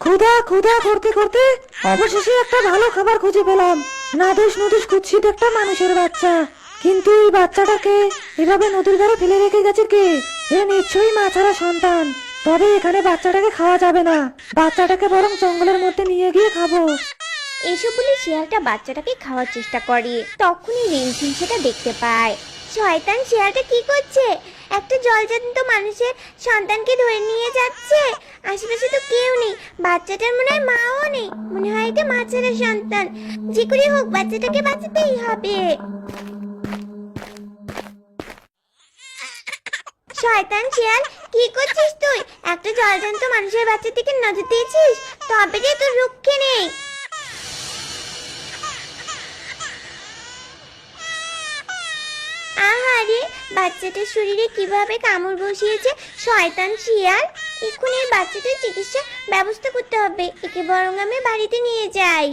ক্ষুধা ক্ষুধা করতে করতে অবশেষে একটা ভালো খাবার খুঁজে পেলাম। নাদুস নুদুস কুৎসিত একটা মানুষের বাচ্চা। কিন্তু এই বাচ্চাটাকে এভাবে নদীর ধারে ফেলে রেখে গেছে কে? এ নিশ্চয়ই মা ছাড়া সন্তান। তবে এখানে বাচ্চাটাকে খাওয়া যাবে না, বাচ্চাটাকে বরং জঙ্গলের মধ্যে নিয়ে গিয়ে খাবো। এসব বলে শিয়ালটা বাচ্চাটাকে খাওয়ার চেষ্টা করে। তখনই রিমঝিম সেটা দেখতে পায়। শয়তান শিয়ালটা কি করছে? একটা জলজান্ত মানুষের সন্তানকে ধরে নিয়ে যাচ্ছে। আশেপাশে তো কেউ নেই, বাচ্চাটার মনে হয় মাও নেই, মনে হয় এটা মা ছাড়া সন্তান। যে করে হোক বাচ্চাটাকে বাঁচাতেই হবে। শয়তান শিয়াল, কি করছিস তুই? একটা জলজান্ত মানুষের বাচ্চা থেকে নজর দিয়েছিস, তবে যে তোর রক্ষে নেই। আহারে, বাচ্চাটার শরীরে কিভাবে কামড় বসিয়েছে শয়তান শিয়াল। এক্ষুনি এই বাচ্চাটার চিকিৎসা ব্যবস্থা করতে হবে। একে বরং আমি বাড়িতে নিয়ে যাই।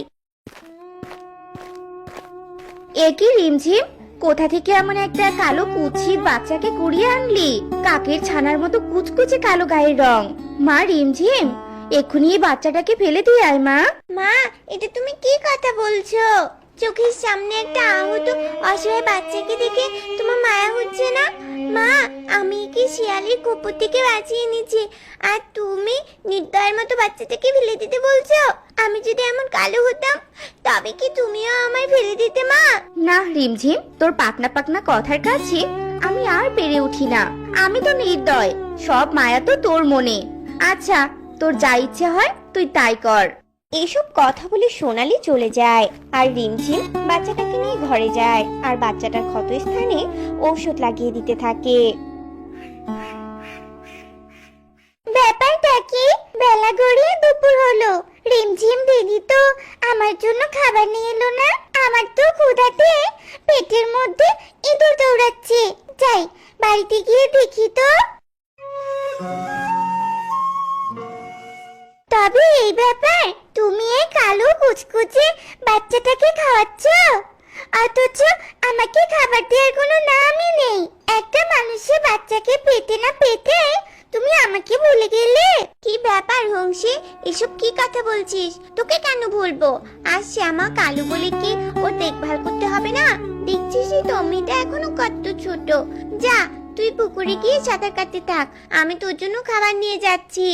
একই রিমঝিম, কোথা থেকে এমন একটা কালো কুৎসিত বাচ্চাকে কুড়িয়ে আনলি? কাকের ছানার মতো কুচকুচে কালো গায়ের রং। মা রিমঝিম, এক্ষুনি এই বাচ্চাটাকে ফেলে দিয়ে আয় মা। মা, এটা তুমি কি কথা বলছো? চোখের সামনে একটা আহত অসহায় বাচ্চাকে দেখে তোমার মায়া হচ্ছে না? মা, আমি কি শিয়ালের কুকুর থেকে বাঁচিয়ে নিচ্ছি, আর তুমি নির্দয়ের মতো বাচ্চাটাকে ফেলে দিতে বলছো? আমি যদি এমন কালো হতাম, তবে কি তুমিও আমায় ফেলে দিতে মা? না রিমঝিম, তোর পাকনা পাকনা কথার কাছে আমি আর পেরে উঠি না। আমি তো নির্দয়, সব মায়া তো তোর মনে। আচ্ছা, তোর যা ইচ্ছে হয় তুই তাই কর। এসব কথা বলে সোনালি চলে যায়, আর রিমঝিম বাচ্চাটাকে নিয়ে ঘরে যায় আর বাচ্চাটার ক্ষত স্থানে ঔষধ লাগিয়ে দিতে থাকে। ব্যাপারটা কি? বেলা গড়িয়ে দুপুর হলো, রিমঝিম দিদি তো আমার জন্য খাবার নিয়ে এলো না। আমার তো ক্ষুধাতে পেটের মধ্যে ইঁদুর দৌড়াচ্ছে। যাই, বাড়িতে গিয়ে দেখি তো। তবে এই ব্যাপার, তুমি এই কালো কুচকুচে বাচ্চাটাকে খাওয়াচ্ছ, অথচ আমাকে খাবার দেওয়ার কোনো নামই নেই। একটা মানুষের বাচ্চাকে পেটে না পেটে তুমি আমাকে ভুলে গেলে? কি ব্যাপার হংসী, এসব কি কথা বলছিস? তোকে কেন ভুলবো? আর শ্যামা কালু বলে কি ওর দেখভাল করতে হবে না? দেখছিসই তো মেয়েটা এখনো কত ছোট। যা, তুই পুকুরে গিয়ে সাঁতার কাটতে থাক, আমি তোর জন্য খাবার নিয়ে যাচ্ছি।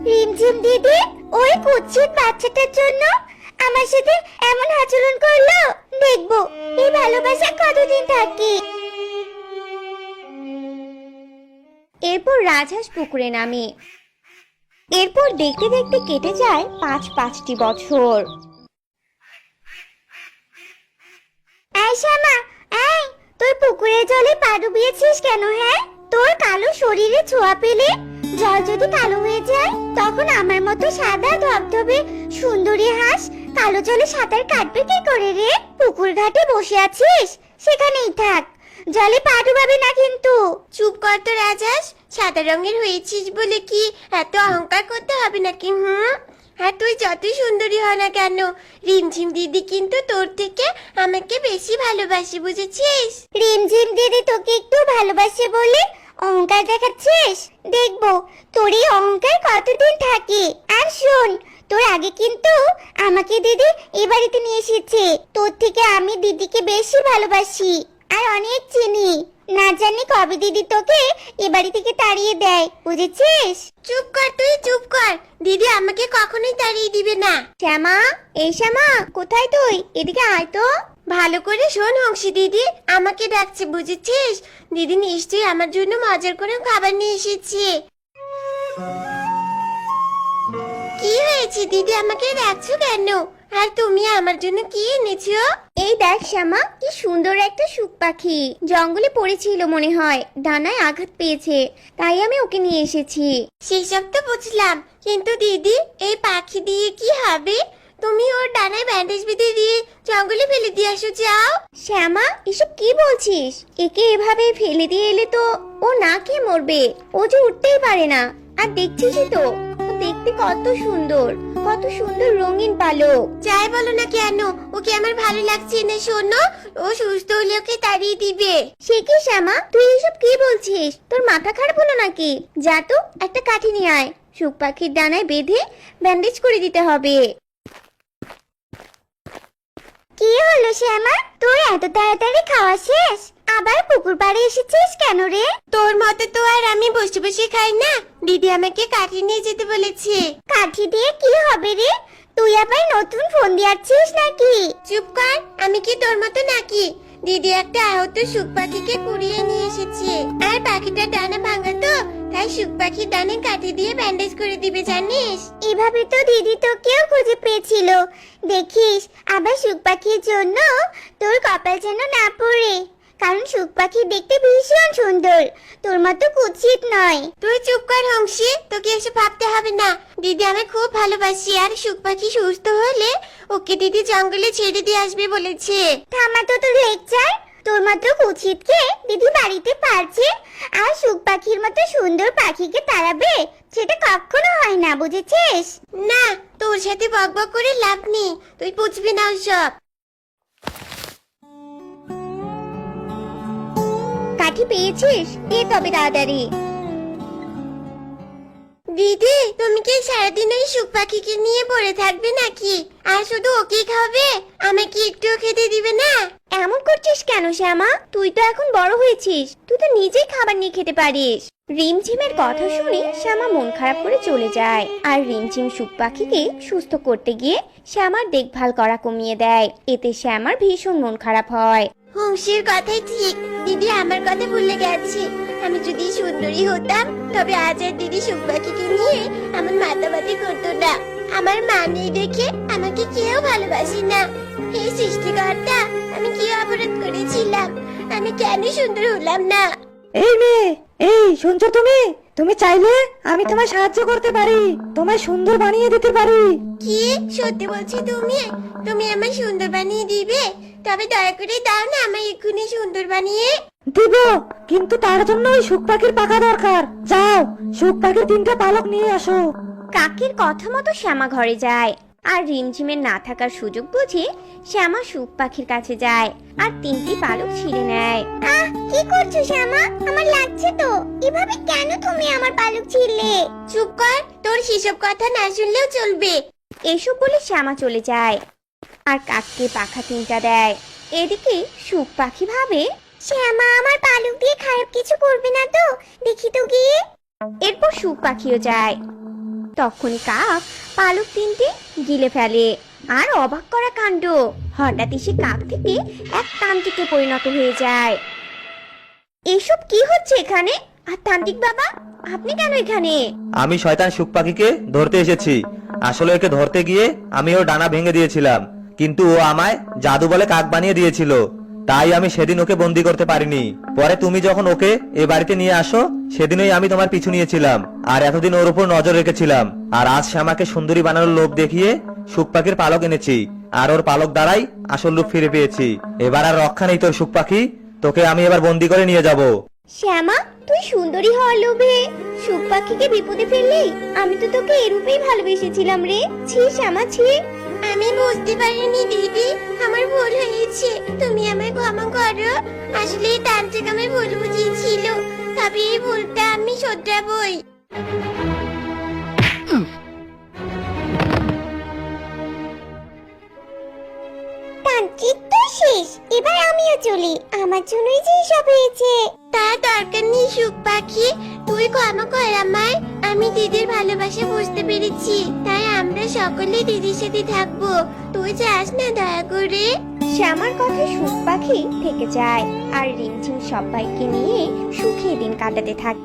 রিমঝিম দিদি, ওই কুৎসিত বাচ্চাটার জন্য আমার সাথে এমন আচরণ করলো। দেখবো এই ভালোবাসা কতদিন থাকে। এরপর রাজহাঁস পুকুরে নামে। এরপর দেখতে দেখতে কেটে যায় পাঁচটি বছর। এই শ্যামা, এই তুই পুকুরের জলে পা ডুবিয়েছিস কেন? হ্যাঁ, তোর কালো শরীরে ছোঁয়া পেলে জল যদি কালো হয়ে যায়, তখন আমার মতো সাদা ধবধবে সুন্দরী হাঁস কালো জলে সাঁতার কাটবে কি করে রে? পুকুর ঘাটে বসে আছিস, সেখানেই থাক, জলে পা ডুবাবে না কিন্তু। চুপ কর তো রাজহাঁস, সাদা রঙের হয়েছিস বলে কি এত অহংকার করতে হবে নাকি? আর তুই যতই সুন্দরী হয় না কেন, রিমঝিম দিদি কিন্তু তোর থেকে আমাকে বেশি ভালোবাসে, বুঝেছিস? রিমঝিম দিদি তোকে একটু ভালোবাসে বলে অহংকার দেখাচ্ছিস? দেখবো তোর এই অহংকার কতদিন থাকে। আর শোন, তোর আগে কিন্তু আমাকে দিদি এ বাড়িতে নিয়ে এসেছে। তোর থেকে আমি দিদিকে বেশি ভালোবাসি আর অনেক চিনি। না জানি কবে দিদি তোকে এ বাড়ি থেকে তাড়িয়ে দেয়, বুঝেছিস? চুপ কর তুই, চুপ কর। দিদি আমাকে কখনোই তাড়িয়ে দিবে না। শ্যামা, এই শ্যামা, কোথায় তুই? এদিকে আয় তো। ভালো করে শোন হংসী দিদি আমাকে ডাকছে, বুঝেছিস? দিদি নিশ্চয়ই আমার জন্য মজার করে খাবার নিয়ে এসেছে। কি হয়েছে দিদি, আমাকে ডাকছো কেন? আর তুমি আমার জন্য কি এনেছো? এই দেখ শ্যামা, কি সুন্দর একটা শুক পাখি, জঙ্গলে পড়েছিল মনে হয়, ডানায় আঘাত পেয়েছে, তাই আমি ওকে নিয়ে এসেছি। সেসব তো বুঝলাম, কিন্তু দিদি এই পাখি দিয়ে কি হবে? তুমি ওর ডানায় ব্যান্ডেজ বেঁধে দিয়ে জঙ্গলে ফেলে দিয়ে আসো, যাও। শ্যামা, এসব কি বলছিস? একে এভাবে ফেলে দিয়ে এলে তো ও না খেয়ে মরবে। ও যে উঠতেই পারে না, আর দেখছিসই তো ও দেখতে কত সুন্দর। কত সুন্দর রঙিন পালক। যাই বলো না কেন, ওকে আমার ভালো লাগছে না। শোনো, ও সুস্থ হলে ওকে তাড়িয়ে দিবে। সে কি শ্যামা, তুই এসব কি বলছিস? তোর মাথা খারাপ হলো নাকি? যা তো একটা কাঠি নিয়ে আয়, শুক পাখির ডানায় বেঁধে ব্যান্ডেজ করে দিতে হবে। কি হলো শ্যামা, তোর এত তাড়াতাড়ি খাওয়া শেষ? আবার পুকুর পাড়ে এসেছিস কেন রে? তোর মতে তো আর আমি বসে বসে খাই না, দিদি আমাকে কাঠি নিয়ে যেতে বলেছে। কাঠি দিয়ে কি হবে রে? তুই আবার নতুন ফোন দিয়েছিস নাকি? চুপ কর, আমি কি তোর মতো নাকি? দিদি একটা আহত শুক পাখিকে কুড়িয়ে নিয়ে এসেছে, আর পাখিটার ডানা ভাঙা তো, তাই শুক পাখির ডানে কাঠি দিয়ে ব্যান্ডেজ করে দিবে জানিস। এভাবে তো দিদি তোকেও খুঁজে পেয়েছিল। দেখিস, আবার শুক পাখির জন্য তোর কপাল যেন না পড়ে, কারণ শুক পাখি দেখতে ভীষণ সুন্দর, তোর মতো কুৎসিত নয়। তুই চুপ কর হংসি, তোকে এসব ভাবতে হবে না। দিদি আমায় খুব ভালোবাসি, আর শুক পাখি সুস্থ হলে ওকে দিদি জঙ্গলে ছেড়ে দিয়ে আসবে বলেছে। থামা তো তোর লেকচার। তোর মতো কুৎসিতকে দিদি বাড়িতে পারছে, আর শুক পাখির মতো সুন্দর পাখিকে তাড়াবে? সেটা কখনো হয় না, বুঝেছিস? না, তোর সাথে বকবক করে লাভ নেই, তুই বুঝবি না সব। কাঠি পেয়েছিস? দে তবে তাড়াতাড়ি। দিদি, তুমি কি সারাদিন ওই শুক পাখিকে নিয়ে পড়ে থাকবে নাকি? আর শুধু ওকেই খাবে, আমাকে একটুও খেতে দিবে না? এমন করছিস কেন শ্যামা? তুই তো এখন বড় হয়েছিস, তুই তো নিজেই খাবার নিয়ে খেতে পারিস। রিমঝিমের কথা শুনে শ্যামা মন খারাপ করে চলে যায়, আর রিমঝিম শুক পাখিকে সুস্থ করতে গিয়ে শ্যামার দেখভাল করা কমিয়ে দেয়। এতে শ্যামার ভীষণ মন খারাপ হয়। হংসির কথাই ঠিক, দিদি আমার কথা ভুলে গেছে। আমি যদি সুন্দরী হতাম, তবে আজ আর দিদি শুক পাখিকে নিয়ে আমার মাতামাতি করতো না। আমার মা নেই দেখে আমাকে কেউ ভালোবাসে না। হে সৃষ্টিকর্তা, আমি কি অপরাধ করেছিলাম? আমি কেন সুন্দর হলাম না? এই মেয়ে, এই শুনছো তুমি? তুমি চাইলে আমি তোমায় সাহায্য করতে পারি, তোমায় সুন্দর বানিয়ে দিতে পারি। কি সত্যি বলছো তুমি? তুমি আমায় সুন্দর বানিয়ে দিবে? তবে দয়া করে দাও না আমায় এক্ষুনি সুন্দর বানিয়ে। দিব, কিন্তু তার জন্য ওই শুক পাখির পাকা দরকার। যাও, শুক পাখির 3টা পালক নিয়ে আসো। কাকের কথা মতো শ্যামা ঘরে যায়, আর রিমঝিমের না থাকার সুযোগ বুঝে শ্যামা শুক পাখির কাছে যায় আর 3টি পালক ছিঁড়ে নেয়। আহ, কি করছো শ্যামা? আমার লাগছে তো। এভাবে কেন তুমি আমার পালক ছিঁড়লে? চুপ কর, তোর সেসব কথা না শুনলেও চলবে। এসব বলে শ্যামা চলে যায়, আর কাককে পাখা 3টা দেয়। এদিকে শুক পাখি ভাবে, শ্যামা আমার পালক দিয়ে খারাপ কিছু করবে না তো, দেখি তো গিয়ে। এরপর শুক পাখিও যায়। তখনই কাক পালক 3টে গিলে ফেলে, আর অবাক করা কাণ্ড, হঠাৎ সে কাক থেকে এক তান্ত্রিকে পরিণত হয়ে যায়। এসব কি হচ্ছে এখানে? আর তান্ত্রিক বাবা, আপনি কেন এখানে? আমি শয়তান শুক পাখিকে ধরতে এসেছি। আসলে ওকে ধরতে গিয়ে আমি ওর ডানা ভেঙে দিয়েছিলাম, কিন্তু ও আমায় জাদু বলে কাক বানিয়ে দিয়েছিল, তাই আমি সেদিন ওকে বন্দি করতে পারিনি। পরে তুমি যখন ওকে এ বাড়িতে নিয়ে আসো, সেদিনই আমি তোমার পিছু নিয়েছিলাম, আর এতদিন ওর উপর নজর রেখেছিলাম। আর আজ শ্যামাকে সুন্দরী বানানোর লোভ দেখিয়ে শুক পাখির পালক এনেছি, আর ওর পালক দ্বারাই আসল রূপ ফিরে পেয়েছি। এবার আর রক্ষা নেই তোর শুক পাখি, তোকে আমি এবার বন্দি করে নিয়ে যাব। শ্যামা, তুই সুন্দরী হওয়ার লোভে শুক পাখিকে বিপদে ফেললি? আমি তো তোকে এরূপেই ভালোবেসেছিলাম রে। ছি শ্যামা, ছি। আমি বুঝতে পারিনি দিদি, আমার ভুল হয়েছে, তুমি আমায় ক্ষমা করো। আসলে এই তান্ত্রিক আমায় ভুল বুঝিয়েছিল, তবে এই ভুলটা আমি শোধরাবই। তান্ত্রিক তো শেষ, এবার আমিও চলি, আমার জন্যই যে সব হয়েছে। তার দরকার নেই শুক পাখি, তুই ক্ষমা কর আমায়। আমি দিদির ভালোবাসা বুঝতে পেরেছি, তাই আমরা সকলে দিদির সাথে থাকবো। তুই যাস না দয়া করে। শ্যামার কথা শুক পাখি থেকে যায়, আর রিমঝিম সবাইকে নিয়ে সুখে দিন কাটাতে থাকে।